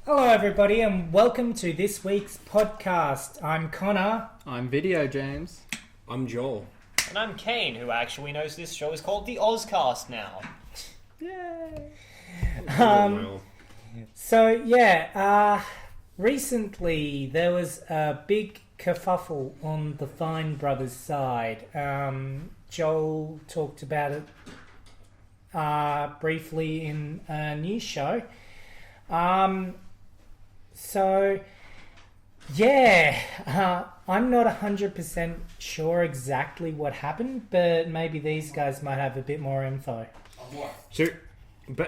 Hello, everybody, and welcome to this week's podcast. I'm Connah. I'm Video James. I'm Joel. And I'm Kayne, who actually knows this show is called the OZcast now. Yay! Recently there was a big kerfuffle on the Fine Brothers side. Joel talked about it briefly in a news show. I'm not 100% sure exactly what happened, but maybe these guys might have a bit more info. So,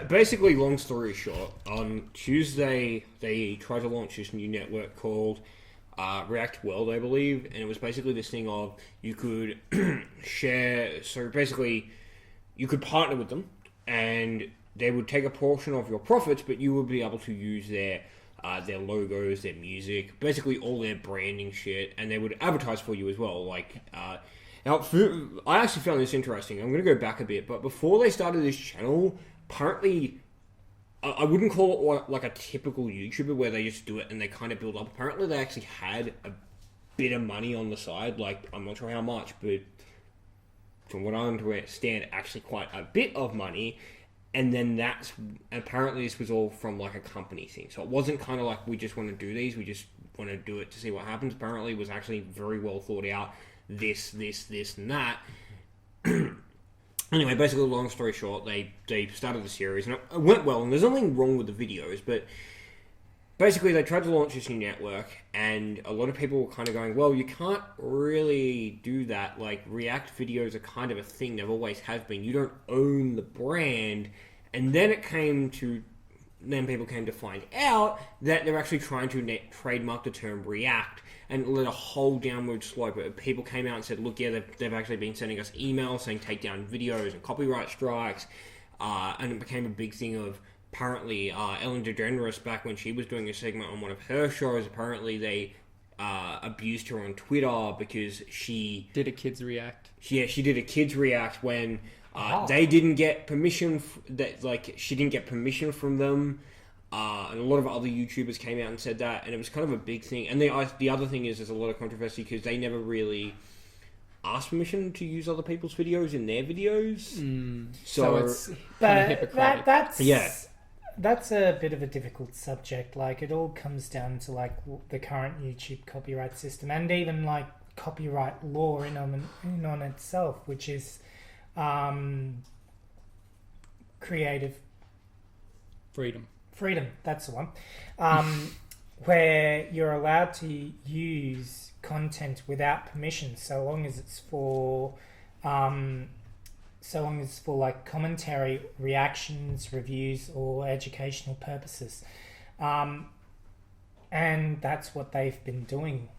basically, long story short, on Tuesday, they tried to launch this new network called React World, I believe, and it was basically this thing of you could share, so basically, you could partner with them, and they would take a portion of your profits, but you would be able to use their logos, their music, basically all their branding shit, and they would advertise for you as well. Now, I actually found this interesting. I'm going to go back a bit, but before they started this channel, apparently, I wouldn't call it like a typical YouTuber where they just do it and they kind of build up. Apparently, they actually had a bit of money on the side. I'm not sure how much, but from what I understand, actually quite a bit of money. And then apparently this was all from like a company thing. So it wasn't kind of like we just want to do these, we just want to do it to see what happens. Apparently it was actually very well thought out, this, and that. Anyway, basically long story short, they started the series and it went well, and there's nothing wrong with the videos, but basically they tried to launch this new network, and a lot of people were kind of going, well, you can't really do that. Like, React videos are kind of a thing, they've always have been. You don't own the brand. And then people came to find out that they're actually trying to trademark the term React and let a whole downward slope. People came out and said, look, yeah, they've actually been sending us emails saying take down videos and copyright strikes. And it became a big thing of, apparently, Ellen DeGeneres, back when she was doing a segment on one of her shows, apparently they abused her on Twitter because she did a kids react. She did a kids react when they didn't get permission. She didn't get permission from them, and a lot of other YouTubers came out and said that, and it was kind of a big thing. And the other thing is, there's a lot of controversy because they never really ask permission to use other people's videos in their videos. So it's kind of hypocritical. That's a bit of a difficult subject. Like, it all comes down to like the current YouTube copyright system, and even like copyright law in on itself, which is creative freedom. That's the one. Where you're allowed to use content without permission, so long as it's for like commentary, reactions, reviews, or educational purposes. And that's what they've been doing.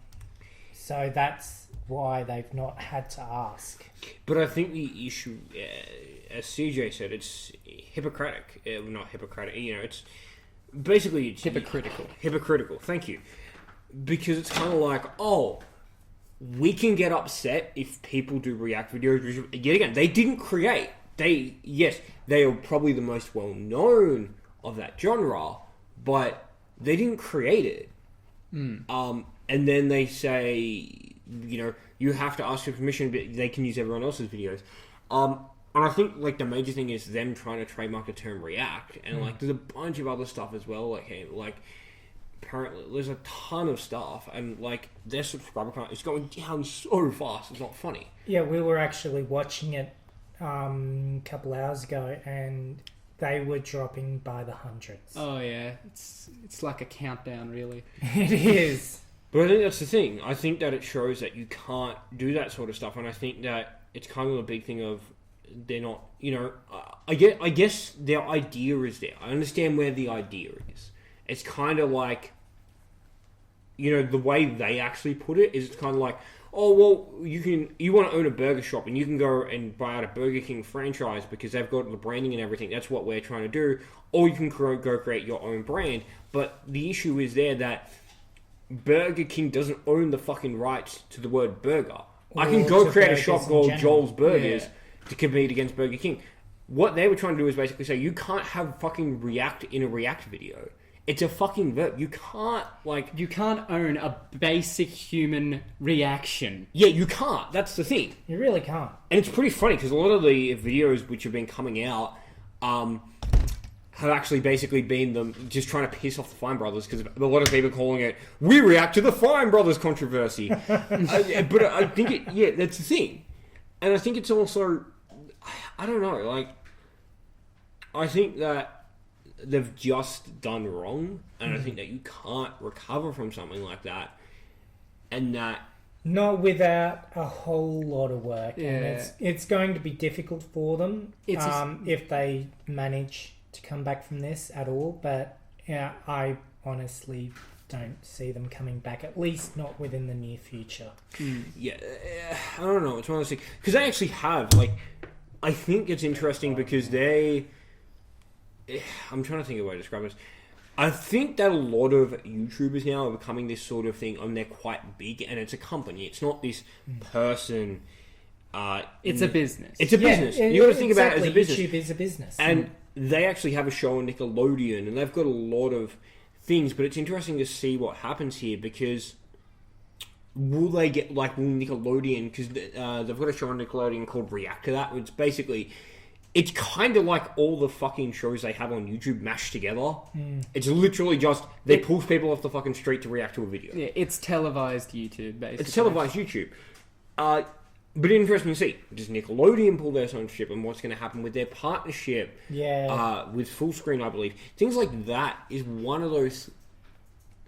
So that's why they've not had to ask. But I think the issue, as CJ said, it's hypocritic. Not hypocritic, it's basically... Hypocritical, thank you. Because it's kind of like, we can get upset if people do react videos. Yet again, they didn't create. They are probably the most well-known of that genre, but they didn't create it. And then they say, you have to ask for permission, but they can use everyone else's videos. And I think, like, the major thing is them trying to trademark the term React, and, like, there's a bunch of other stuff as well, apparently there's a ton of stuff, and like their subscriber count is going down so fast, it's not funny. Yeah, we were actually watching it a couple hours ago, and they were dropping by the hundreds. Oh yeah, it's like a countdown, really. It is. But I think that's the thing. I think that it shows that you can't do that sort of stuff, and I think that it's kind of a big thing of they're not, I guess their idea is there. I understand where the idea is. It's kind of like, the way they actually put it is, it's kind of like, you want to own a burger shop and you can go and buy out a Burger King franchise because they've got the branding and everything. That's what we're trying to do. Or you can go create your own brand. But the issue is there that Burger King doesn't own the fucking rights to the word burger. I can go create a shop called Joel's Burgers to compete against Burger King. What they were trying to do is basically say, you can't have fucking React in a React video. It's a fucking verb. You can't, You can't own a basic human reaction. Yeah, you can't. That's the thing. You really can't. And it's pretty funny, because a lot of the videos which have been coming out have actually basically been them just trying to piss off the Fine Brothers, because a lot of people are calling it, we react to the Fine Brothers controversy. But I think that's the thing. And I think it's also, I don't know, I think that they've just done wrong, and I think that you can't recover from something like that, and that not without a whole lot of work. Yeah. And it's going to be difficult for them if they manage to come back from this at all. But yeah, I honestly don't see them coming back, at least not within the near future. Yeah, I don't know. It's one of those things, because they actually have I think it's interesting because I'm trying to think of a way to describe this. I think that a lot of YouTubers now are becoming this sort of thing, and they're quite big, and it's a company. It's not this person. It's a business. It's a business. You got to think about it as a business. YouTube is a business. And they actually have a show on Nickelodeon, and they've got a lot of things, but it's interesting to see what happens here, because will they get, will Nickelodeon, because they've got a show on Nickelodeon called React to That, which basically... It's kind of like all the fucking shows they have on YouTube mashed together. It's literally just, they pull people off the fucking street to react to a video. Yeah, it's televised YouTube, basically. It's televised YouTube. But interesting to see, does Nickelodeon pull their ownership, and what's going to happen with their partnership with Full Screen, I believe. Things like that is one of those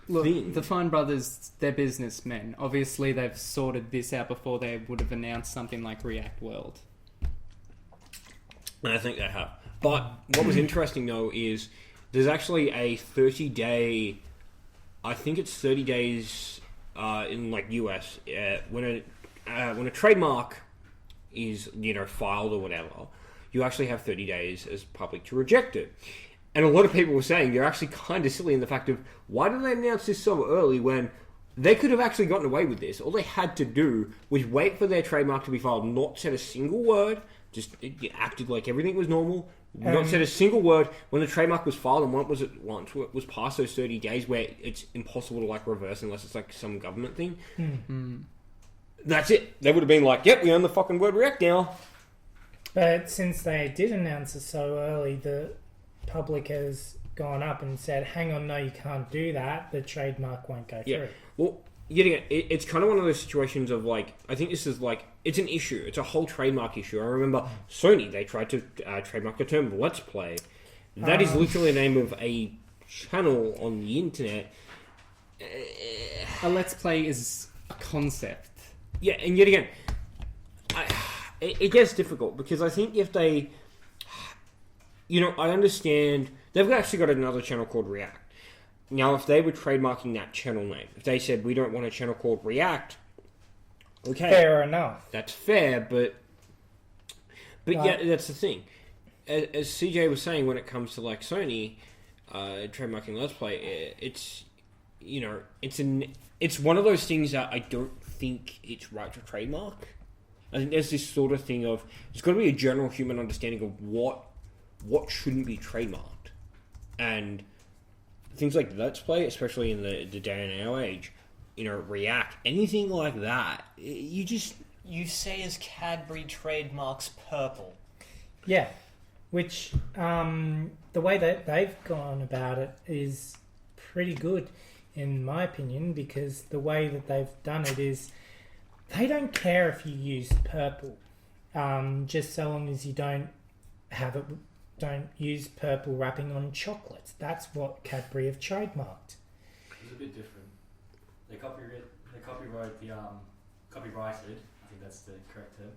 things. The Fine Brothers, they're businessmen. Obviously, they've sorted this out before they would have announced something like React World. And I think they have. But what was interesting, though, is there's actually a 30-day... I think it's 30 days in, US, when a trademark is, filed or whatever, you actually have 30 days as public to reject it. And a lot of people were saying you're actually kind of silly in the fact of, why did they announce this so early when they could have actually gotten away with this? All they had to do was wait for their trademark to be filed, not said a single word... Just acted like everything was normal. Not said a single word when the trademark was filed, and once it was past those 30 days where it's impossible to reverse unless it's some government thing. That's it. They would have been like, "Yep, we own the fucking word React now." But since they did announce it so early, the public has gone up and said, "Hang on, no, you can't do that. The trademark won't go through." Well, yet again, it's kind of one of those situations of I think this is it's an issue. It's a whole trademark issue. I remember Sony, they tried to trademark the term Let's Play. That is literally the name of a channel on the internet. A Let's Play is a concept. Yeah, and yet again, it gets difficult, because I think if they... I understand... They've actually got another channel called React. Now, if they were trademarking that channel name, if they said, we don't want a channel called React, okay. Fair enough. That's fair, but yeah, that's the thing. As CJ was saying, when it comes to Sony trademarking Let's Play, it's it's one of those things that I don't think it's right to trademark. I think there's this sort of thing of, there's got to be a general human understanding of what shouldn't be trademarked, and things like Let's Play, especially in the day and our age, React, anything like that, You say as Cadbury trademarks purple. Yeah, which the way that they've gone about it is pretty good, in my opinion, because the way that they've done it is they don't care if you use purple, just so long as you don't use purple wrapping on chocolates. That's what Cadbury have trademarked. It's a bit different. They copyrighted I think that's the correct term.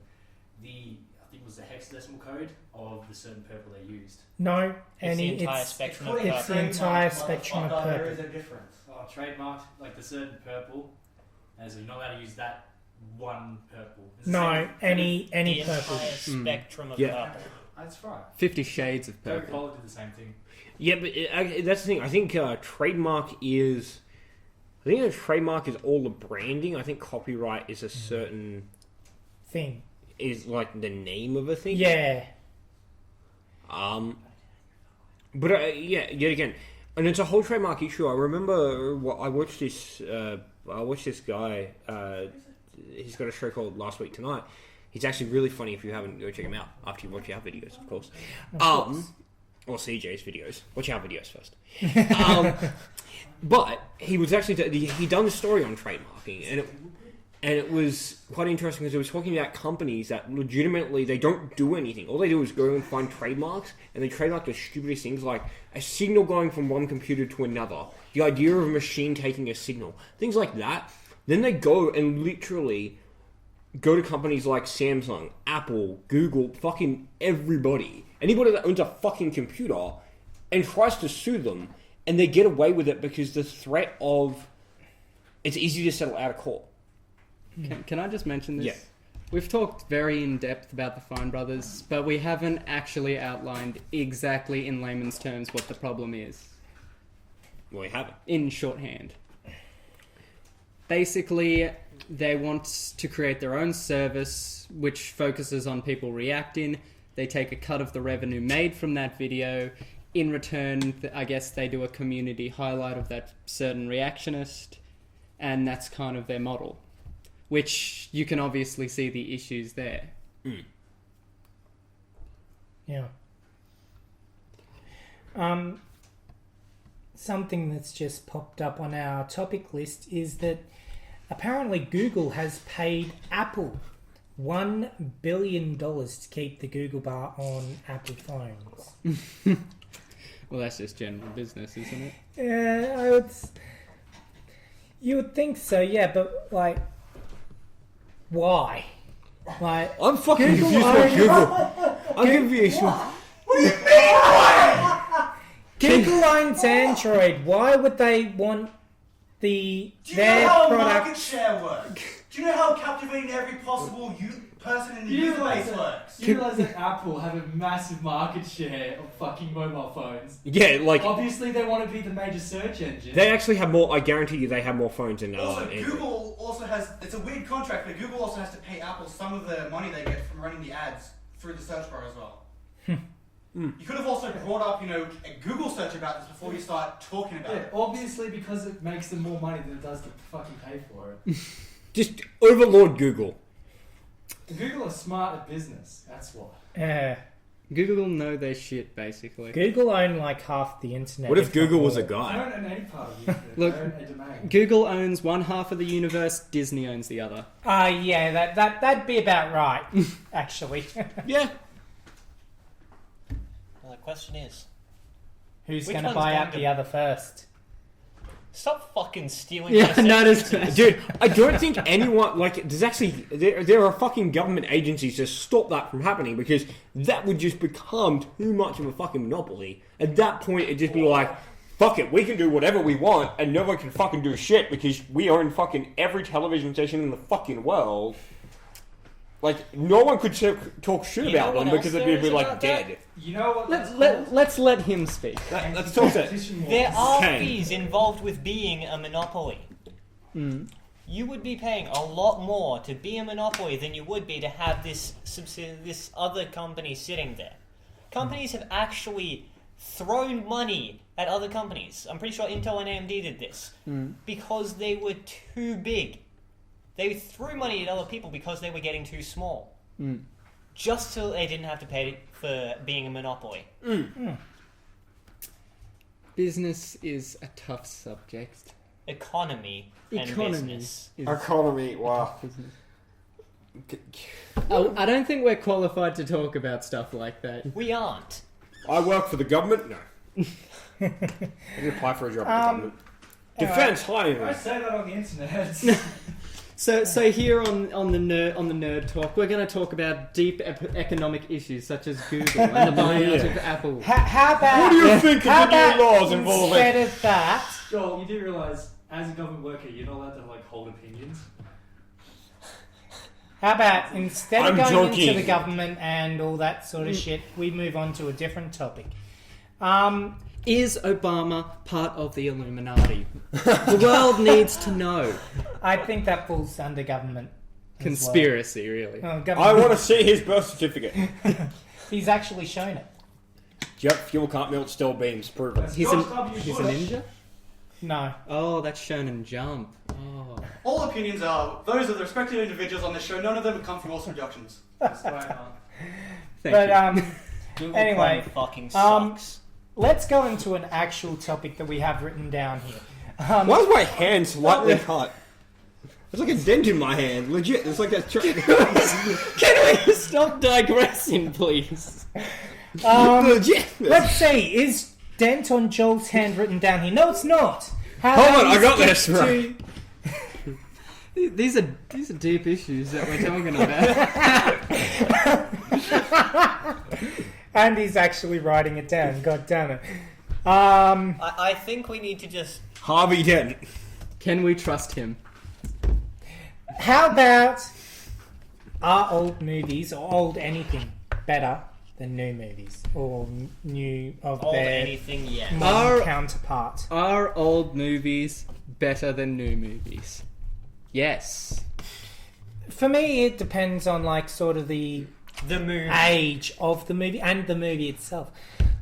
I think it was the hexadecimal code of the certain purple they used. No, It's the entire spectrum of it's the purple. entire spectrum of There purple. is a difference. Trademarked the certain purple, and so you're not allowed to use that one purple. It's the No, same- any The purple. entire spectrum of Yeah. purple. That's right. 50 Shades of Purple. Coca-Cola did the same thing. Yeah, but that's the thing. I think trademark is... I think a trademark is all the branding. I think copyright is a certain... Thing. Is the name of a thing. Yeah. But yet again, And it's a whole trademark issue. I remember I watched this guy. He's got a show called Last Week Tonight. He's actually really funny. If you haven't, go check him out after you watch our videos, of course. Or CJ's videos. Watch our videos first. But he was actually he done a story on trademarking, and it was quite interesting because it was talking about companies that legitimately they don't do anything. All they do is go and find trademarks, and they trademark the stupidest things like a signal going from one computer to another, the idea of a machine taking a signal, things like that. Then they go and literally go to companies like Samsung, Apple, Google, fucking everybody, anybody that owns a fucking computer, and tries to sue them, and they get away with it because the threat of it's easy to settle out of court. Can I just mention this? Yeah. We've talked very in depth about the Fine Brothers, but we haven't actually outlined exactly in layman's terms what the problem is. Well, we haven't. In shorthand. Basically, they want to create their own service which focuses on people reacting. They take a cut of the revenue made from that video. In return, I guess they do a community highlight of that certain reactionist, and that's kind of their model. Which you can obviously see the issues there. Mm. Yeah. Something that's just popped up on our topic list is that apparently Google has paid Apple $1 billion to keep the Google bar on Apple phones. Well, that's just general business, isn't it? Yeah, you would think so, yeah, but like, why? Like, I'm fucking Google confused by Google. I'm confused. What do you mean? Why? Google owns Android. Why would they want Do you their know how product? market share works? Do you know how captivating every possible person in the You user realise base that, works? you realise that Apple have a massive market share of fucking mobile phones. Yeah, like Obviously, they want to be the major search engine. they actually have more. I guarantee you, they have more phones than Also, Android. Google also has, it's a weird contract, but Google also has to pay Apple some of the money they get from running the ads through the search bar as well. You could have also brought up, a Google search about this before you start talking about Yeah, it. obviously because it makes them more money than it does to fucking pay for it. Just overlord Google. Google are smart at business, that's why. Google know their shit, basically. Google own like half the internet. What if not Google was a more. They guy? don't own any part of the internet. Look, they own a domain. Google owns one half of the universe, Disney owns the other. Yeah, that'd be about right, actually. Yeah. Well, the question is, Who's Which going to one's buy going out to- the other first? stop fucking stealing. Yeah, my no, that's- sentences. Dude, I don't think anyone there's actually there are fucking government agencies to stop that from happening because that would just become too much of a fucking monopoly. At that point, it'd just be like, fuck it, we can do whatever we want and no one can fucking do shit because we own fucking every television station in the fucking world. Like, no one could talk shit You know about what them because else they'd there be is like about that? dead. You know what that's Let's let him speak. Let's talk that. There are Kayne. fees involved with being a monopoly. You would be paying a lot more to be a monopoly than you would be to have this other company sitting there. Companies have actually thrown money at other companies. I'm pretty sure Intel and AMD did this because they were too big. They threw money at other people because they were getting too small. Just so they didn't have to pay for being a monopoly. Business is a tough subject. Economy and Economy business. is Economy, wow. business. I don't think we're qualified to talk about stuff like that. We aren't. I work for the government? No. I didn't apply for a job at the government. Defense, I hi. say that on the internet. So here on the nerd talk, we're going to talk about deep economic issues such as Google and the buyout of Apple. How about? What do you think How of the about new laws involving? instead of that? Joel, you do realise, as a government worker, you're not allowed to hold opinions. How about instead of I'm going joking. into the government and all that sort of shit, we move on to a different topic. Is Obama part of the Illuminati? The world needs to know. I think that falls under government. as Conspiracy, really. well. I want to see his birth certificate. He's actually shown it. Yep, fuel can't melt steel beams. Proven. That's He's George a W. he's a Bush. ninja. No. Oh, that's Shonen Jump. Oh, All opinions are those of the respective individuals on this show. None of them come from awesome productions. Disclaimer. thank But you. Google Anyway, Chrome fucking um, sucks. let's go into an actual topic that we have written down here. Why is my hand slightly cut? There's like a dent in my hand. Legit. It's like a. Can we stop digressing, please? Legit. Let's see, is dent on Joel's hand written down here? No, it's not. How Hold about on, we I got skip this, right. These are deep issues that we're talking about. And he's actually writing it down. God damn it. I think we need to just. Harvey Dent. Can we trust him? How about are old movies or old anything better than new movies or new of Old their anything yet. modern Are- counterpart? Are old movies better than new movies? Yes. For me, it depends on like sort of the The movie. age of the movie and the movie itself.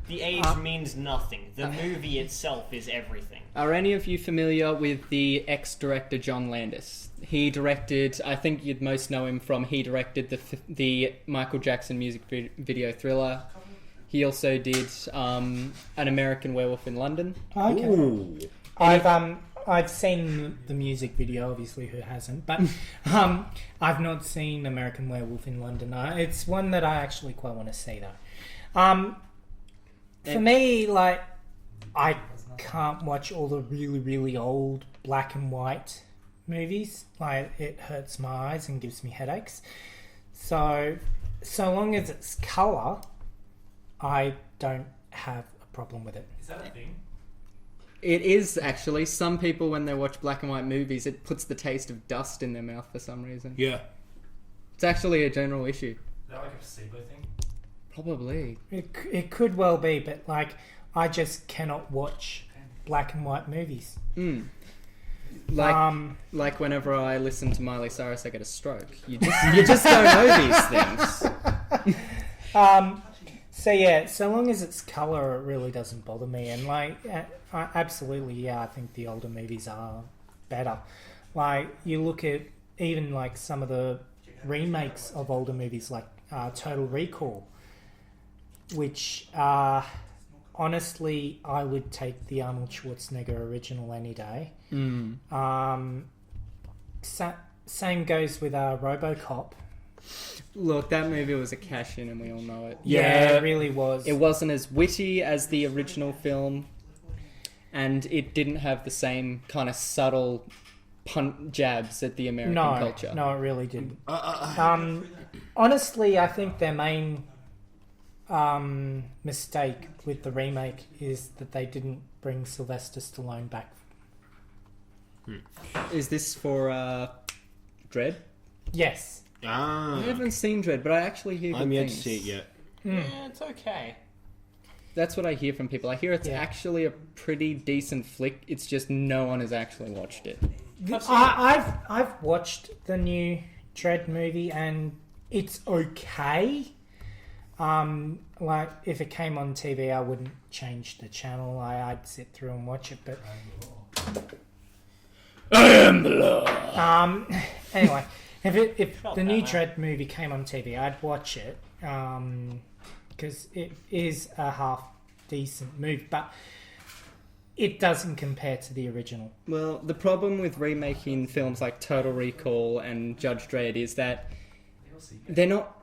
The age means nothing. The movie itself is everything. Are any of you familiar with the ex-director John Landis? He directed, I think you'd most know him from, he directed the Michael Jackson music video Thriller. He also did An American Werewolf in London. Okay. Ooh. I've seen the music video, obviously, who hasn't? But I've not seen American Werewolf in London. It's one that I actually quite want to see, though. For me, like, I can't watch all the really, really old black and white movies. Like, it hurts my eyes and gives me headaches. So long as it's colour, I don't have a problem with it. Is that a thing? It is, actually. Some people, when they watch black and white movies, it puts the taste of dust in their mouth for some reason. Yeah. It's actually a general issue. Is that like a placebo thing? Probably. It could well be, but, like, I just cannot watch black and white movies. Like whenever I listen to Miley Cyrus, I get a stroke. You just don't know these things. So yeah, so long as it's colour, it really doesn't bother me. And like, absolutely, yeah, I think the older movies are better. Like, you look at even like some of the remakes of older movies, like Total Recall, which honestly, I would take the Arnold Schwarzenegger original any day. Same goes with RoboCop. Look, that movie was a cash-in and we all know it. Yeah, it really was. It wasn't as witty as the original film, and it didn't have the same kind of subtle jabs at the American culture. No, it really didn't. Honestly, I think their main mistake with the remake is that they didn't bring Sylvester Stallone back. Is this for Dread? Yes. Ah. I haven't seen Dread, but I actually hear good I'm yet to things. see it yet. Yeah, it's okay. That's what I hear from people. I hear it's Yeah. actually a pretty decent flick. It's just no one has actually watched it. I've watched the new Dread movie and it's okay. Like, if it came on TV, I wouldn't change the channel. I'd sit through and watch it, but I am the law. anyway, if Not the that new bad. Dread movie came on TV, I'd watch it because it is a half decent movie, but it doesn't compare to the original. Well, the problem with remaking films like Total Recall and Judge Dredd is that they're not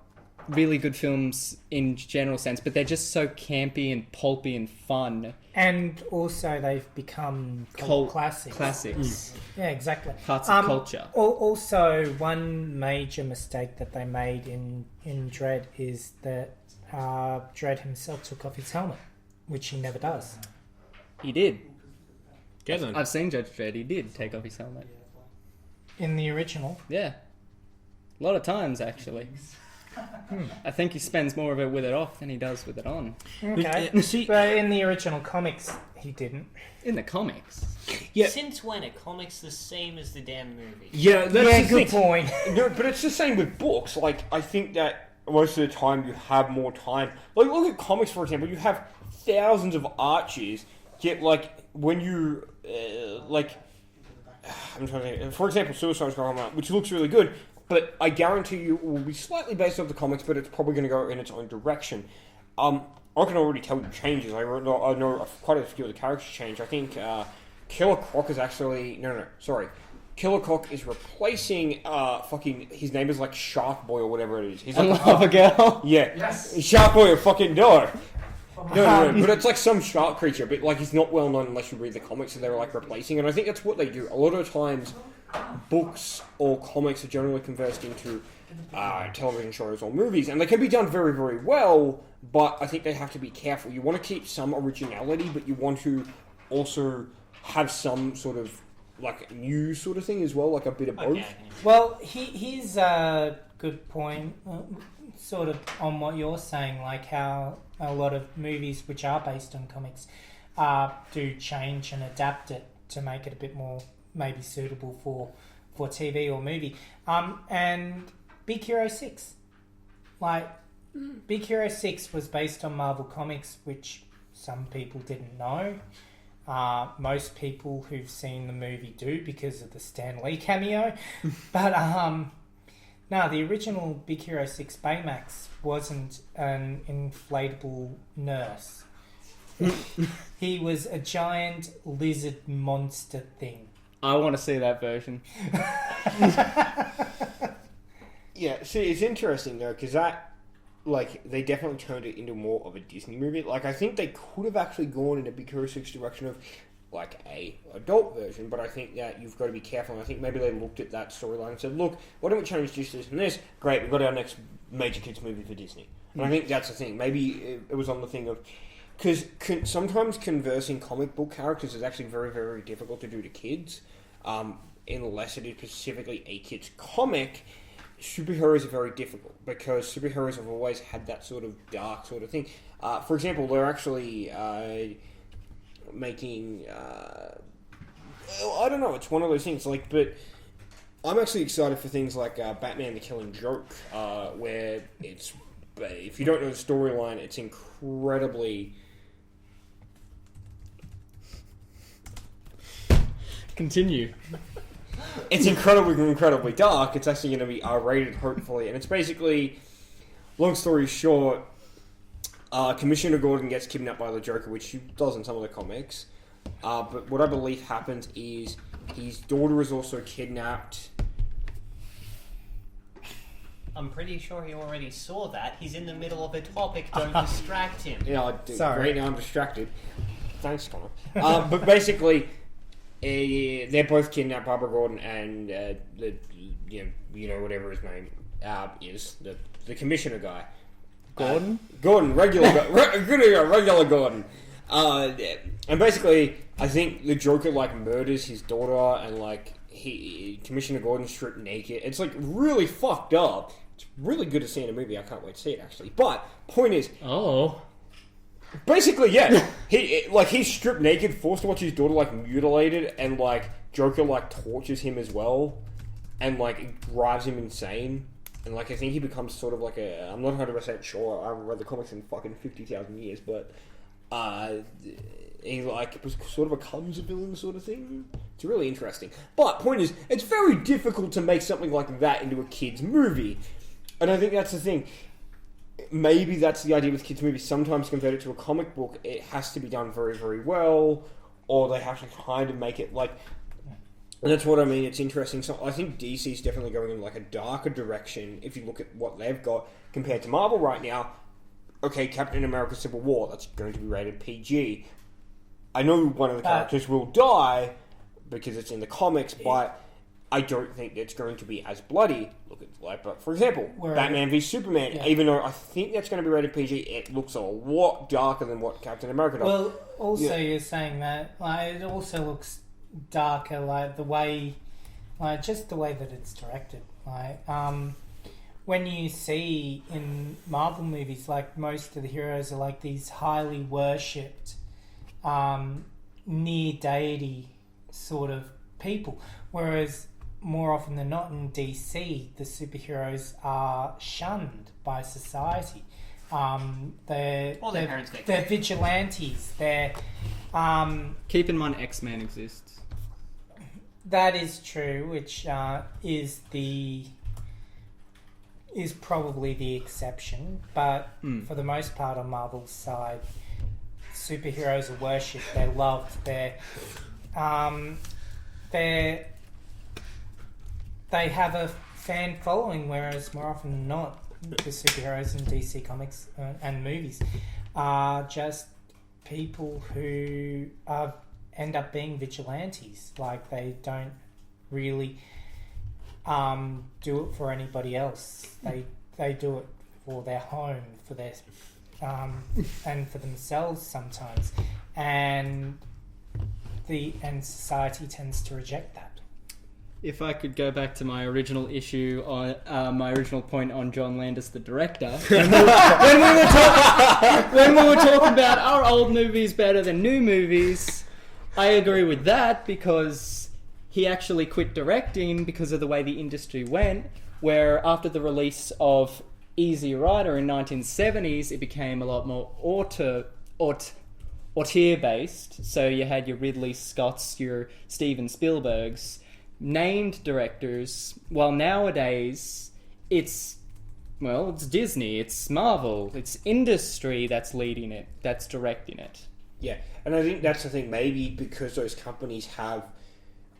really good films in general sense, but they're just so campy and pulpy and fun. And also, they've become Cult classics. Classics. Yeah, exactly. Parts of culture. Also, one major mistake that they made in Dredd is that Dredd himself took off his helmet, which he never does. He did. Kevin. I've seen Judge Dredd. He did take off his helmet. In the original. Yeah. A lot of times, actually. I think he spends more of it with it off than he does with it on. Okay. See, But in the original comics, he didn't. In the comics. Yeah. Since when are comics the same as the damn movie? yeah, that's Yeah, the good thing. point. No, but it's the same with books. Like, I think that most of the time you have more time. Like, look at comics, for example. You have thousands of arches, yet, like, when you, I'm trying to think, for example, Suicide Squad, which looks really good, but I guarantee you it will be slightly based off the comics, but it's probably going to go in its own direction. I can already tell you changes. I know quite a few of the characters change. I think Killer Croc is actually... Sorry. Killer Croc is replacing his name is like Shark Boy or whatever it is. He's like Love a girl. Yeah. Yes. Shark Boy, fucking no. No, but it's like some shark creature, but like he's not well known unless you read the comics, so they're like replacing, and I think that's what they do. A lot of times, books or comics are generally converted into television shows or movies, and they can be done very, very well, but I think they have to be careful. You want to keep some originality, but you want to also have some sort of like new sort of thing as well, like a bit of both. Okay. Well, here's a good point, sort of on what you're saying, like how a lot of movies which are based on comics do change and adapt it to make it a bit more maybe suitable for TV or movie. And Big Hero 6. Like, Big Hero 6 was based on Marvel Comics, which some people didn't know. Most people who've seen the movie do because of the Stan Lee cameo. But no, the original Big Hero 6 Baymax wasn't an inflatable nurse. He was a giant lizard monster thing. I want to see that version. Yeah, see, it's interesting though, because that, like, they definitely turned it into more of a Disney movie. Like, I think they could have actually gone in a Big Hero 6 direction of, like, a adult version, but I think that you've got to be careful, and I think maybe they looked at that storyline and said, look, why don't we change this, and this? Great, we've got our next major kids movie for Disney. And I think that's the thing. Maybe it was on the thing of... Because sometimes conversing comic book characters is actually very, very difficult to do to kids, unless it is specifically a kid's comic. Superheroes are very difficult because superheroes have always had that sort of dark sort of thing. For example, they're actually making... I don't know, it's one of those things. Like, but I'm actually excited for things like Batman the Killing Joke, where it's... If you don't know the storyline, it's incredibly... Continue. It's incredibly dark. It's actually going to be R-rated, hopefully. And it's basically, long story short, Commissioner Gordon gets kidnapped by the Joker, which he does in some of the comics. But what I believe happens is his daughter is also kidnapped. I'm pretty sure he already saw that. He's in the middle of a topic. Don't distract him. Yeah, I do. Sorry. Right now I'm distracted. Thanks, Connah. But basically... they're both kidnapped, Barbara Gordon and whatever his name is, the commissioner guy. Gordon? Gordon, regular Gordon. And basically, I think the Joker like murders his daughter, and like Commissioner Gordon stripped naked. It's like really fucked up. It's really good to see in a movie. I can't wait to see it actually. But point is, basically, yeah, he's stripped naked, forced to watch his daughter like mutilated, and like Joker like tortures him as well, and like it drives him insane. And like I think he becomes sort of like I'm not 100% sure. I haven't read the comics in fucking 50,000 years, but he like sort of becomes a villain sort of thing. It's really interesting. But point is, it's very difficult to make something like that into a kids movie, and I think that's the thing. Maybe that's the idea with kids' movies. Sometimes convert it to a comic book, it has to be done very, very well, or they have to kind of make it like... And that's what I mean, it's interesting. So I think DC's definitely going in like a darker direction if you look at what they've got compared to Marvel right now. Okay, Captain America Civil War, that's going to be rated PG. I know one of the characters will die because it's in the comics, but... I don't think it's going to be as bloody. Look at like, but for example, Batman v Superman. Yeah. Even though I think that's going to be rated PG, it looks a lot darker than what Captain America does. Well, also you're saying that like it also looks darker, like the way, like just the way that it's directed. Like when you see in Marvel movies, like most of the heroes are like these highly worshipped, near deity sort of people, whereas more often than not in DC, the superheroes are shunned by society. They're parents get they're vigilantes. They're Keep in mind, X-Men exists. that is true, which is probably the exception. But for the most part, on Marvel's side, superheroes are worshipped. They're loved. They have a fan following, whereas more often than not, the superheroes in DC Comics and movies are just people who end up being vigilantes. Like, they don't really do it for anybody else. They do it for their home, for their and for themselves sometimes, and society tends to reject that. If I could go back to my original issue on my original point on John Landis, the director, when we were talking about are old movies better than new movies, I agree with that, because he actually quit directing because of the way the industry went. Where after the release of Easy Rider in 1970s, it became a lot more auteur based. So you had your Ridley Scotts, your Steven Spielbergs, named directors, while nowadays it's Disney, it's Marvel, it's industry that's leading it, that's directing it. Yeah, and I think that's the thing, maybe because those companies have...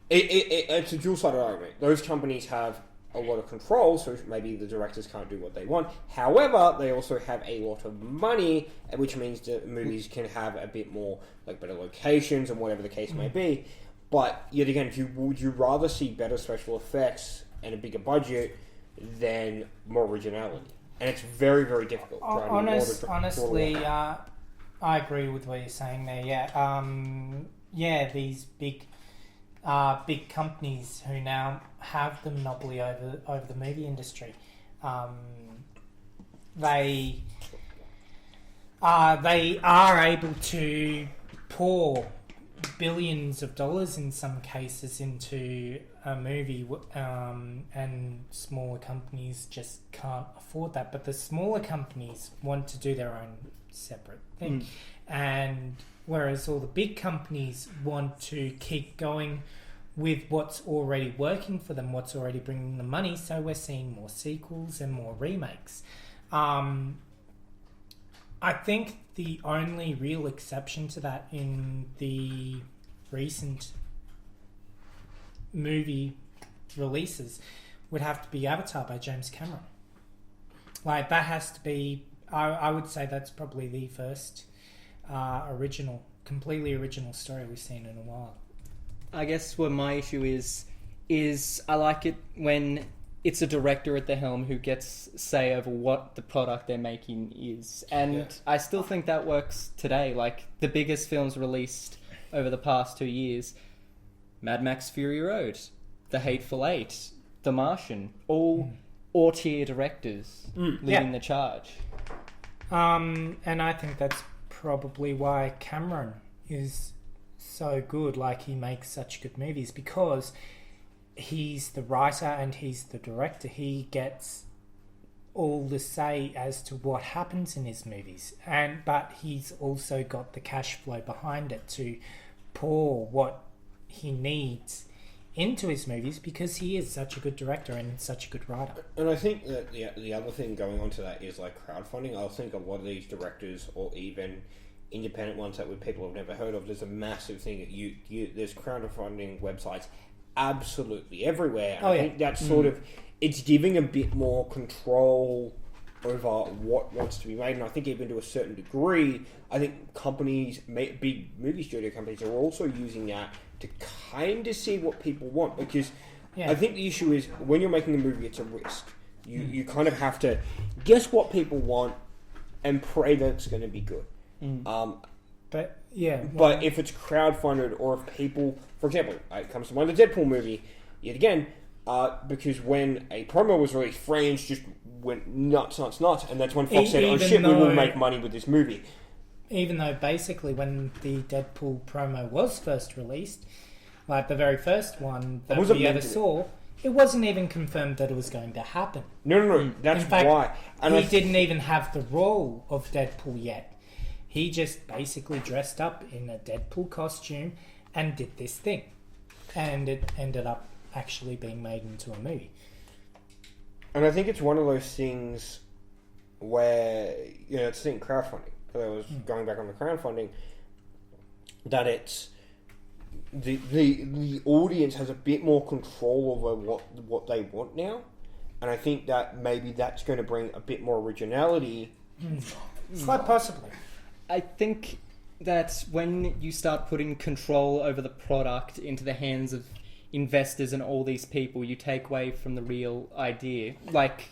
It's a dual-sided argument. Those companies have a lot of control, so maybe the directors can't do what they want. However, they also have a lot of money, which means that movies can have a bit more, like, better locations and whatever the case may be. But yet again, would you rather see better special effects and a bigger budget than more originality? And it's very, very difficult. Honestly, I agree with what you're saying there. Yeah, these big companies who now have the monopoly over the movie industry, they are able to pour billions of dollars in some cases into a movie, and smaller companies just can't afford that. But the smaller companies want to do their own separate thing, and whereas all the big companies want to keep going with what's already working for them, what's already bringing them money. So we're seeing more sequels and more remakes. I think the only real exception to that in the recent movie releases would have to be Avatar by James Cameron. Like, that has to be... I would say that's probably the first completely original story we've seen in a while. I guess what my issue is I like it when it's a director at the helm who gets say over what the product they're making is. And I still think that works today. Like, the biggest films released over the past 2 years, Mad Max Fury Road, The Hateful Eight, The Martian, all auteur directors leading the charge. And I think that's probably why Cameron is so good. Like, he makes such good movies, because he's the writer and he's the director. He gets all the say as to what happens in his movies, but he's also got the cash flow behind it to pour what he needs into his movies, because he is such a good director and such a good writer. And I think that the other thing going on to that is, like, crowdfunding. I think a lot of these directors, or even independent ones that people have never heard of, there's a massive thing that there's crowdfunding websites absolutely everywhere. And I think that's sort of, it's giving a bit more control over what wants to be made. And I think even to a certain degree, I think companies, big movie studio companies, are also using that to kind of see what people want. Because I think the issue is, when you're making a movie, it's a risk. You kind of have to guess what people want and pray that it's going to be good. But if it's crowdfunded, or if people, for example, it comes to mind, the Deadpool movie, yet again, because when a promo was released, fans just went nuts, and that's when Fox said, "Oh shit, we will make money with this movie." Even though basically when the Deadpool promo was first released, like the very first one that we ever saw, it wasn't even confirmed that it was going to happen. No. That's In fact, why. And he didn't even have the role of Deadpool yet. He just basically dressed up in a Deadpool costume and did this thing. And it ended up actually being made into a movie. And I think it's one of those things where, it's the thing, crowdfunding. I was going back on the crowdfunding, that it's the audience has a bit more control over what they want now. And I think that maybe that's going to bring a bit more originality. Quite possibly. I think that when you start putting control over the product into the hands of investors and all these people, you take away from the real idea. Like,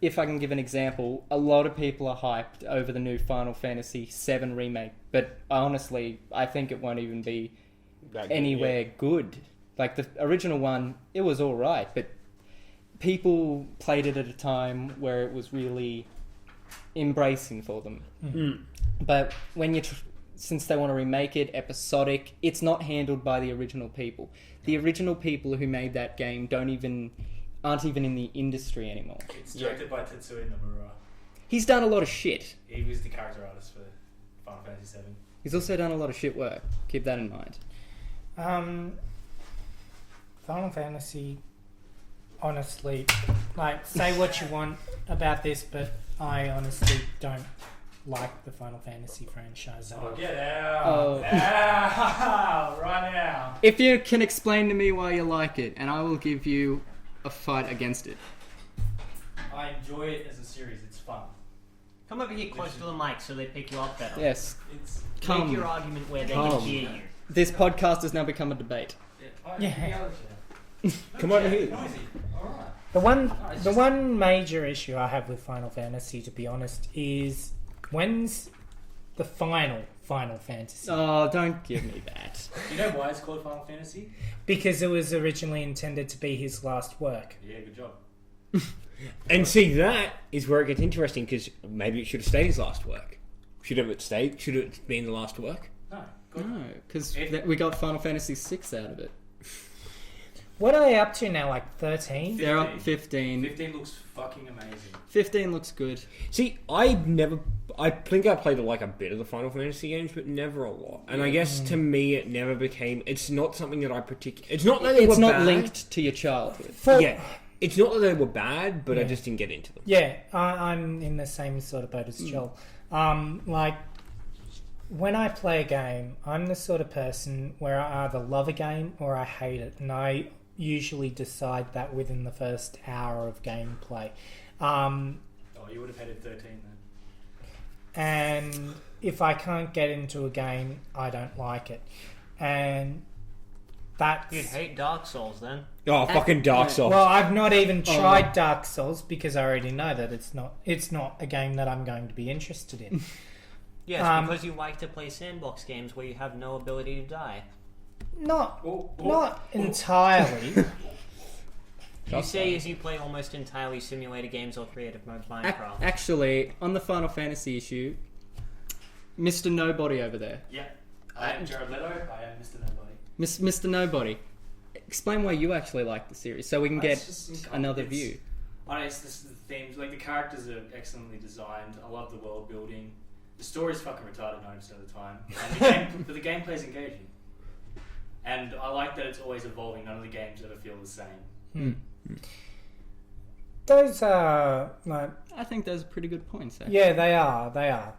if I can give an example, a lot of people are hyped over the new Final Fantasy VII Remake, but honestly, I think it won't even be anywhere good. Like, the original one, it was alright, but people played it at a time where it was really embracing for them. But when since they want to remake it episodic, it's not handled by the original people. The original people who made that game aren't even in the industry anymore. It's directed by Tetsuya Nomura. He's done a lot of shit. He was the character artist for Final Fantasy VII. He's also done a lot of shit work. Keep that in mind. Final Fantasy, honestly, like, say what you want about this, but I honestly don't like the Final Fantasy franchise at all. Get out! Oh. Out! Right now! If you can explain to me why you like it, and I will give you a fight against it. I enjoy it as a series. It's fun. Come over here close to the mic so they pick you up better. Yes. It's Make your argument where they can hear you. This podcast has now become a debate. Yeah. Come over here. Noisy. All right. The one major issue I have with Final Fantasy, to be honest, is when's the Final Fantasy? Oh, don't give me that. Do you know why it's called Final Fantasy? Because it was originally intended to be his last work. Yeah, good job. And see, that is where it gets interesting, because maybe it should have stayed his last work. Should it have been the last work? No, good. No, because we got Final Fantasy VI out of it. What are they up to now? Like 13? They're up 15. 15 looks fucking amazing. 15 looks good. See, I think I played like a bit of the Final Fantasy games, but never a lot. And I guess to me, it never became. It's not something that I particularly. It's not that they were It's not bad. linked to your childhood. Yeah, it's not that they were bad, but I just didn't get into them. Yeah, I'm in the same sort of boat as Joel. Like, when I play a game, I'm the sort of person where I either love a game or I hate it, and I usually decide that within the first hour of gameplay. Oh, you would have hated 13 then. And if I can't get into a game, I don't like it. And that's... You'd hate Dark Souls then. Oh, fucking Dark Souls. Well, I've not even tried Dark Souls because I already know that it's not a game that I'm going to be interested in. Yes, because you like to play sandbox games where you have no ability to die. Not entirely. You say as you play almost entirely simulator games or creative mode Minecraft. Actually, on the Final Fantasy issue, Mr. Nobody over there. Yeah. I am Jared Leto. I am Mr. Nobody. Mr. Nobody. Explain why you actually like the series so we can get another view. It's the themes, like the characters are excellently designed. I love the world building. The story's fucking retarded 90% of the time. And but the gameplay's engaging. And I like that it's always evolving. None of the games ever feel the same. Those are like... I think those are pretty good points, actually. Yeah, they are.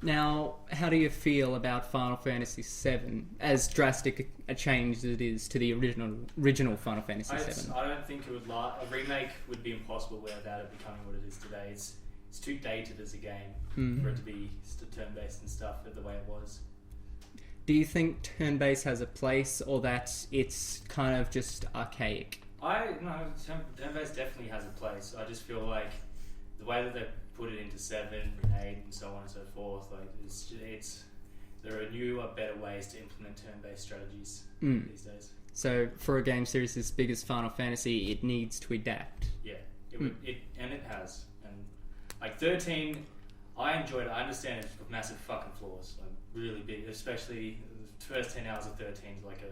Now, how do you feel about Final Fantasy VII, as drastic a change as it is to the original Final Fantasy VII? I don't think it would a remake would be impossible without it becoming what it is today. It's too dated as a game for it to be turn-based and stuff the way it was. Do you think turn-based has a place, or that it's kind of just archaic? Turn-based definitely has a place. I just feel like the way that they put it into 7 and 8 and so on and so forth, like there are newer, better ways to implement turn-based strategies these days. So for a game series as big as Final Fantasy, it needs to adapt. Yeah, it has. And like 13, I enjoyed it. I understand it's got massive fucking flaws, like really big, especially the first 10 hours of 13 is like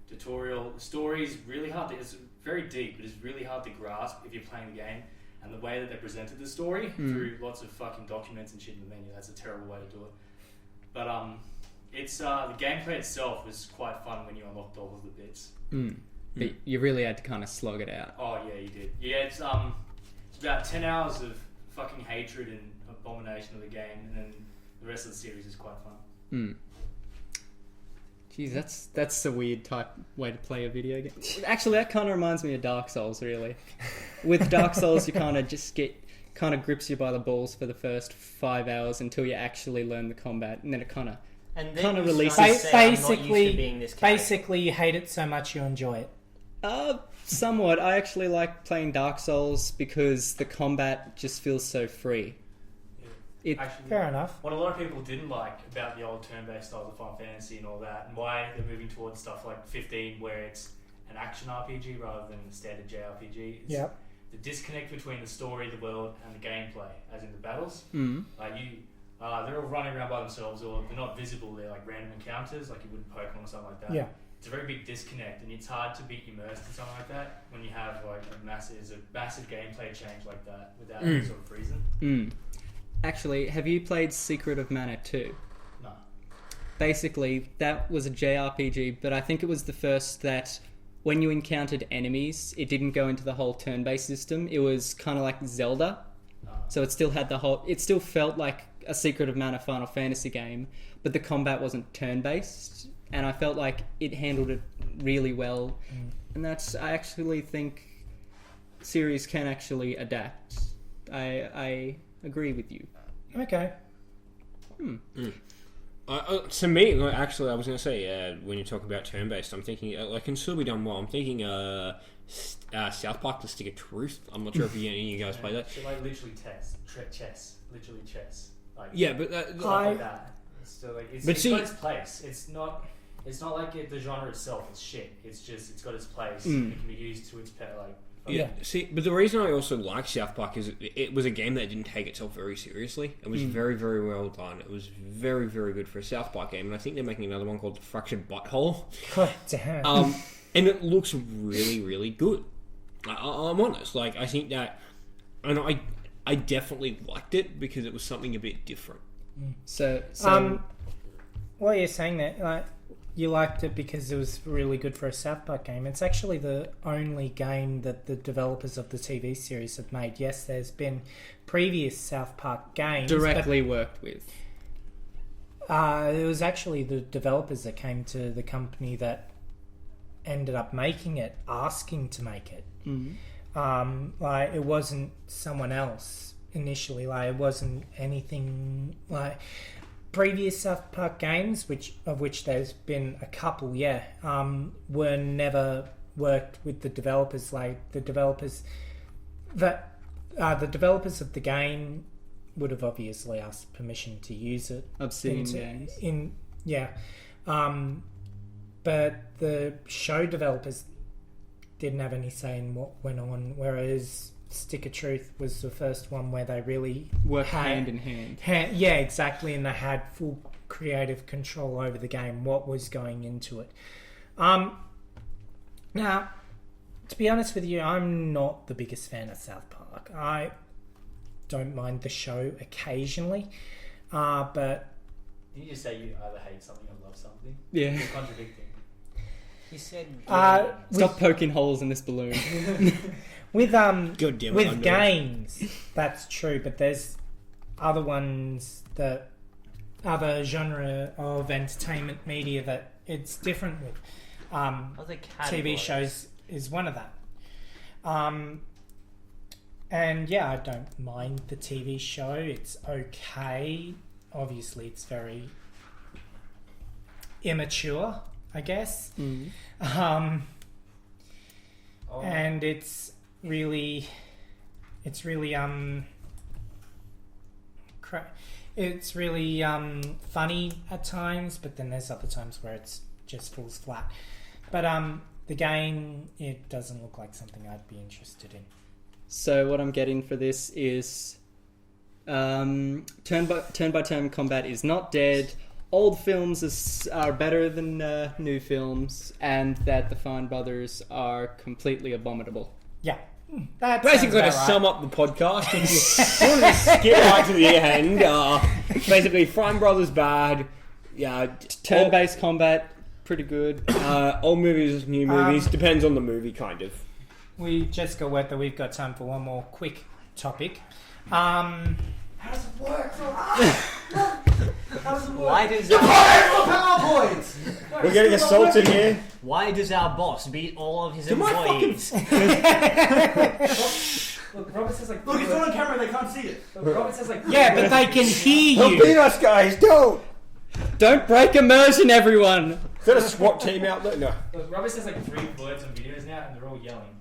tutorial. The story is really hard to, it's very deep, but it's really hard to grasp if you're playing the game. And the way that they presented the story through lots of fucking documents and shit in the menu, that's a terrible way to do it. But it's the gameplay itself was quite fun when you unlocked all of the bits. But you really had to kind of slog it out. Oh yeah, you did. Yeah, it's about 10 hours of fucking hatred and abomination of the game, and then the rest of the series is quite fun. Jeez, that's a weird type way to play a video game. Actually, that kind of reminds me of Dark Souls, really. With Dark Souls, you kind of grips you by the balls for the first 5 hours until you actually learn the combat, and then it kind of releases. Basically, you hate it so much you enjoy it. Somewhat. I actually like playing Dark Souls because the combat just feels so free. Actually, fair enough. What a lot of people didn't like about the old turn-based styles of Final Fantasy and all that, and why they're moving towards stuff like 15, where it's an action RPG rather than a standard JRPG, is the disconnect between the story, the world, and the gameplay, as in the battles. Like they're all running around by themselves, or they're not visible. They're like random encounters, like you would in Pokemon or something like that. Yeah. It's a very big disconnect, and it's hard to be immersed in something like that when you have like a massive gameplay change like that without any sort of reason. Actually, have you played Secret of Mana 2? No. Basically, that was a JRPG, but I think it was the first that when you encountered enemies, it didn't go into the whole turn-based system. It was kind of like Zelda. So it still had it still felt like a Secret of Mana Final Fantasy game, but the combat wasn't turn-based. And I felt like it handled it really well. And I actually think series can actually adapt. I agree with you. Okay. To me, actually, I was going to say, when you're talking about turn-based, I'm thinking, it can still be done well. I'm thinking South Park, The Stick of Truth. I'm not sure if any of you guys play that. So like literally chess. Literally chess. Like, yeah, but... stuff like that. So like, it's got its place. It's not like the genre itself is shit. It's got its place. And it can be used to its Yeah. See, but the reason I also like South Park is it was a game that didn't take itself very seriously. It was very, very well done. It was very, very good for a South Park game, and I think they're making another one called The Fractured Butthole. God damn. And it looks really, really good. I'm honest. Like, I think that, and I definitely liked it because it was something a bit different. So well, you're saying that like you liked it because it was really good for a South Park game. It's actually the only game that the developers of the TV series have made. Yes, there's been previous South Park games directly worked with. It was actually the developers that came to the company that ended up making it, asking to make it. Like it wasn't someone else initially. Like it wasn't anything like previous South Park games, of which there's been a couple, were never worked with the developers. Like the developers of the game would have obviously asked permission to use it. Obsidian Games. But the show developers didn't have any say in what went on, whereas Stick of Truth was the first one where they really worked hand in hand. Yeah, exactly, and they had full creative control over the game, what was going into it. Now, to be honest with you, I'm not the biggest fan of South Park. I don't mind the show occasionally, but... Did you just say you either hate something or love something? Yeah. You're contradicting. He said... Stop poking holes in this balloon. With games, that's true, but there's other ones that other genre of entertainment media that it's different with. Other TV shows is one of that. And yeah, I don't mind the TV show. It's okay. Obviously, it's very immature, I guess. And it's really funny at times, but then there's other times where it's just falls flat. But the game, it doesn't look like something I'd be interested in. So what I'm getting for this is turn by turn combat is not dead. old films are better than new films, and that the Fine Brothers are completely abominable. Yeah. That Basically, to sounds about sum up the podcast, if you want to skip right to the end, basically, Fine Brothers bad. Yeah, Turn-based combat, pretty good. Old movies, new movies, depends on the movie, kind of. We just got word that we've got time for one more quick topic. How does it work? Why does PowerPoint! We're getting assaulted here. Why does our boss beat all of his Do my employees? Look, Robert says like. Look, it's not on camera, they can't see it. Look, Robert says like. Yeah, but they can hear Don't you. beat us, guys! Don't! Don't break immersion, everyone! Is that a SWAT team out there? No. Look, Robert says like 3 words on videos now, and they're all yelling.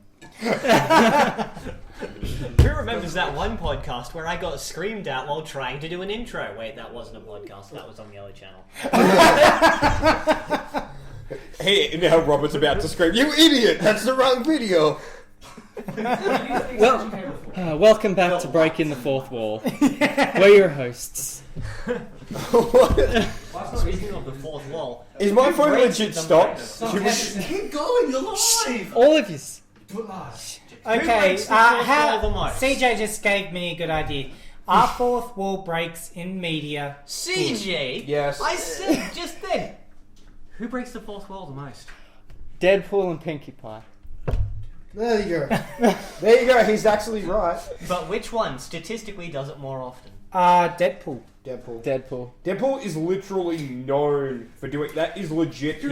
Who remembers that one podcast where I got screamed at while trying to do an intro? Wait, that wasn't a podcast. That was on the other channel. Hey, now Robert's about to scream, "You idiot! That's the wrong video!" Well, welcome back to Breaking the Fourth Wall. We're your hosts. Speaking of the fourth wall, Is my phone legit stopped? Keep going, you're live! All of you. Do it live. Okay, breaks the fourth wall the most? CJ just gave me a good idea. Our fourth wall breaks in media. CJ. Yes. I said just then. Who breaks the fourth wall the most? Deadpool and Pinkie Pie. There you go. There you go. He's actually right. But which one statistically does it more often? Deadpool. Deadpool is literally known for doing that. Is legit.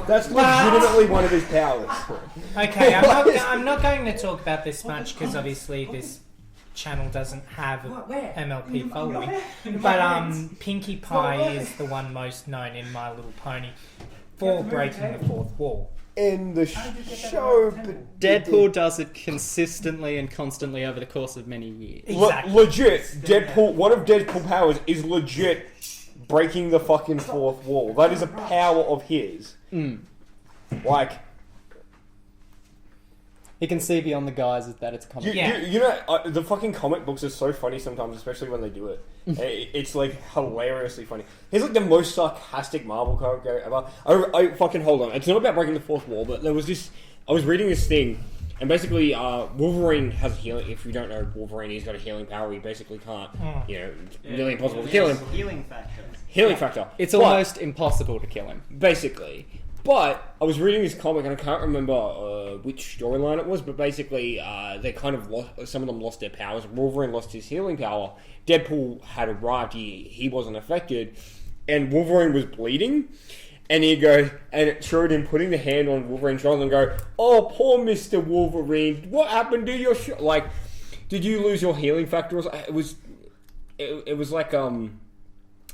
That's legitimately one of his powers. Okay, I'm not going to talk about this much because obviously this channel doesn't have MLP following. But Pinkie Pie is the one most known in My Little Pony for breaking the fourth wall. In the show, but Deadpool does it consistently and constantly over the course of many years. Exactly. Legit. Deadpool. One of Deadpool's powers is legit breaking the fucking fourth wall. That is a power of his. Like, He can see beyond the guise that it's coming. you know, the fucking comic books are so funny sometimes, especially when they do it. It's like hilariously funny. He's like the most sarcastic Marvel character ever. I fucking hold on. It's not about breaking the fourth wall, but there was this. I was reading this thing, and basically, Wolverine has healing. If you don't know Wolverine, he's got a healing power. He basically can't. You know, it's nearly impossible to kill him. Healing factor. Healing factor. It's But- almost impossible to kill him. basically. But I was reading this comic and I can't remember which storyline it was, but basically they kind of lost. Some of them lost their powers. Wolverine lost his healing power. Deadpool had arrived. He wasn't affected, and Wolverine was bleeding. And he goes, and it showed him putting the hand on Wolverine's shoulder and go, "Oh, poor Mr. Wolverine, what happened to your like? Did you lose your healing factor?" It was like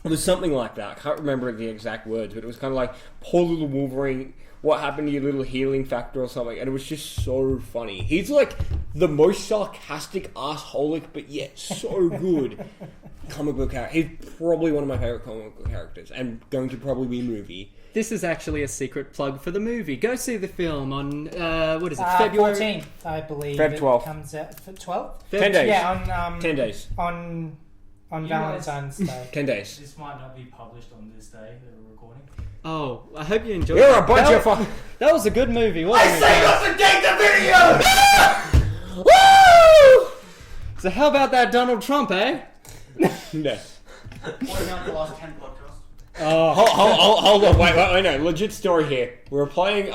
It was something like that. I can't remember the exact words, but it was kind of like, "Poor little Wolverine, what happened to your little healing factor?" or something. And it was just so funny. He's like the most sarcastic assholic, but yet so good comic book character. He's probably one of my favorite comic book characters, and going to probably be a movie. This is actually a secret plug for the movie. Go see the film on, what is it, February? 14th, I believe. Feb 12th. It comes out for 12th? 10 days. Yeah, on 10 days. on You guys- Valentine's Day. 10 days. This might not be published on this day that we're recording. Oh, I hope you enjoyed You're that. a bunch of fuck. That was a good movie, wasn't it? to date the video! Woo! So how about that Donald Trump, eh? No. What about the last 10 podcasts? Oh, Hold on, wait, no, legit story here. We were playing,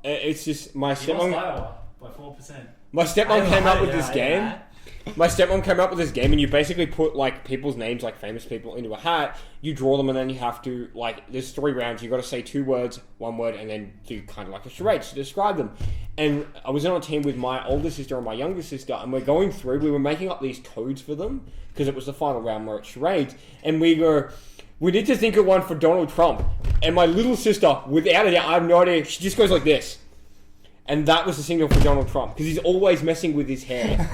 it's just, You lost Iowa by 4%. my stepmom came up with this game. Yeah. My stepmom came up with this game, and you basically put, like, people's names, like, famous people, into a hat. You draw them, and then you have to, like, there's 3 rounds. You've got to say 2 words, 1 word, and then do kind of like a charade to describe them. And I was on a team with my older sister and my younger sister, and we're going through, we were making up these codes for them, because it was the final round where it's charades. And we go, we need to think of one for Donald Trump. And my little sister, without a doubt, I have no idea, she just goes like this. And that was the signal for Donald Trump, because he's always messing with his hair.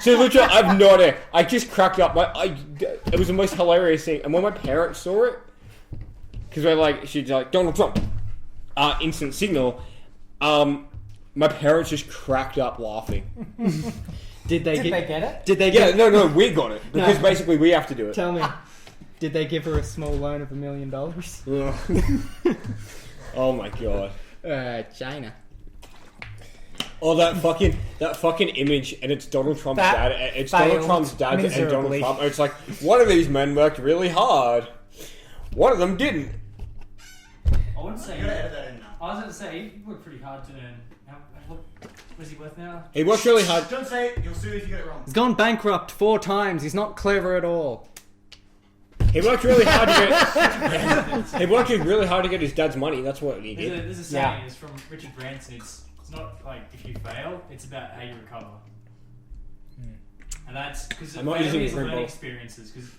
So literally, I have no idea. I just cracked up. It was the most hilarious thing. And when my parents saw it, because she's like, "Donald Trump," instant signal. My parents just cracked up laughing. did they Did they get it? Did they Yeah, get? no, we got it because No. basically we have to do it. Tell me. Did they give her a small loan of $1 million? Oh my god. China. Oh, that fucking image, and it's Donald Trump's That dad. It's failed Donald Trump's dad and Donald miserably. Trump. And it's like, one of these men worked really hard. One of them didn't. I wouldn't say. You gotta edit that in now. I was going to say he worked pretty hard to earn. What is he worth now? He worked really hard. Don't say it, you'll sue if you get it wrong. He's gone bankrupt 4 times. He's not clever at all. He worked really hard to get. He worked really hard to get his dad's money. That's what he did. There's a saying. It's from Richard Branson. It's not like if you fail. It's about how you recover. And that's because I'm not using his print learning ball. experiences. Because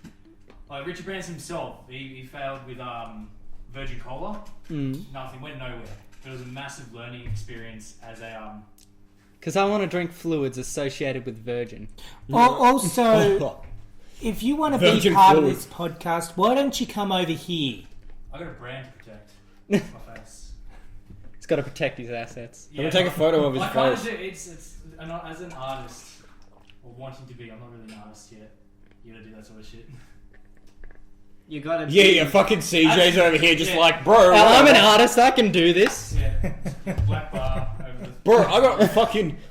like Richard Branson himself, he failed with Virgin Cola. Nothing went nowhere. But it was a massive learning experience as a Because I want to drink fluids associated with Virgin. Also, if you want to be Virgin part fluid. of this podcast, why don't you come over here? I got a brand to protect. My face. He's got to protect his assets. I'm gonna take a photo of his I kind of face. do. It's as an artist or wanting to be. I'm not really an artist yet. You gotta do that sort of shit. You got to. Yeah, fucking CJ's over here just Yeah. like, bro. I'm an artist. I can do this. Yeah, black bar over the. Bro,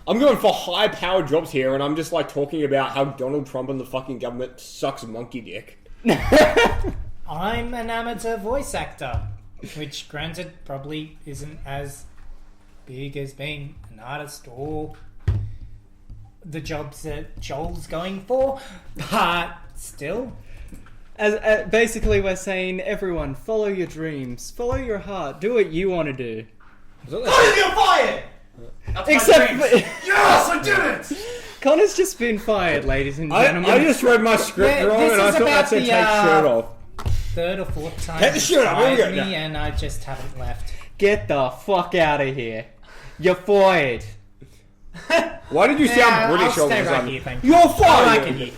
I'm going for high powered jobs here, and I'm just like talking about how Donald Trump and the fucking government sucks monkey dick. I'm an amateur voice actor, which granted probably isn't as big as being an artist or the jobs that Joel's going for, but still. As basically, we're saying, everyone, follow your dreams, follow your heart, do what you want to do. Oh, you're fired! That's Except my dreams. Yes, I did it! Connor's just been fired, ladies and gentlemen. I just read my script Yeah, wrong, this and I is thought about that said the, take shirt off. Third or fourth time Take the shirt off, here we fired go. me, and I just haven't left. Get the fuck out of here. You're fired. Why did you sound Yeah, British I'll all of stay a right sudden? here, thank you. You're I like fired! it here.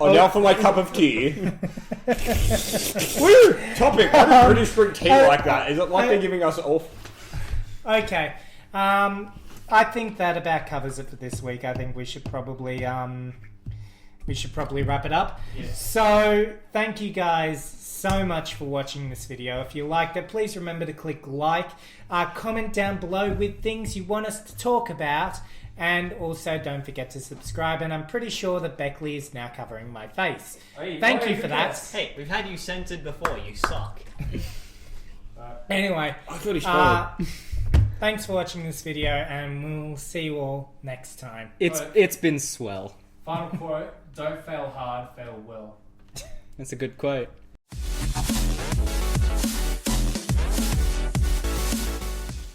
Oh, now for my cup of tea. Weird topic. Why do British drink tea like that? Is it like they're giving us all? Okay. I think that about covers it for this week. I think we should probably wrap it up. Yes. So thank you guys so much for watching this video. If you liked it, please remember to click like, comment down below with things you want us to talk about, and also don't forget to subscribe. And I'm pretty sure that Beckley is now covering my face. Hey, Thank oh, you good for that. guess. Hey, we've had you censored before. You suck. Anyway, I thought he spoiled. thanks for watching this video, and we'll see you all next time. It's been swell. Final quote: don't fail hard, fail well. That's a good quote.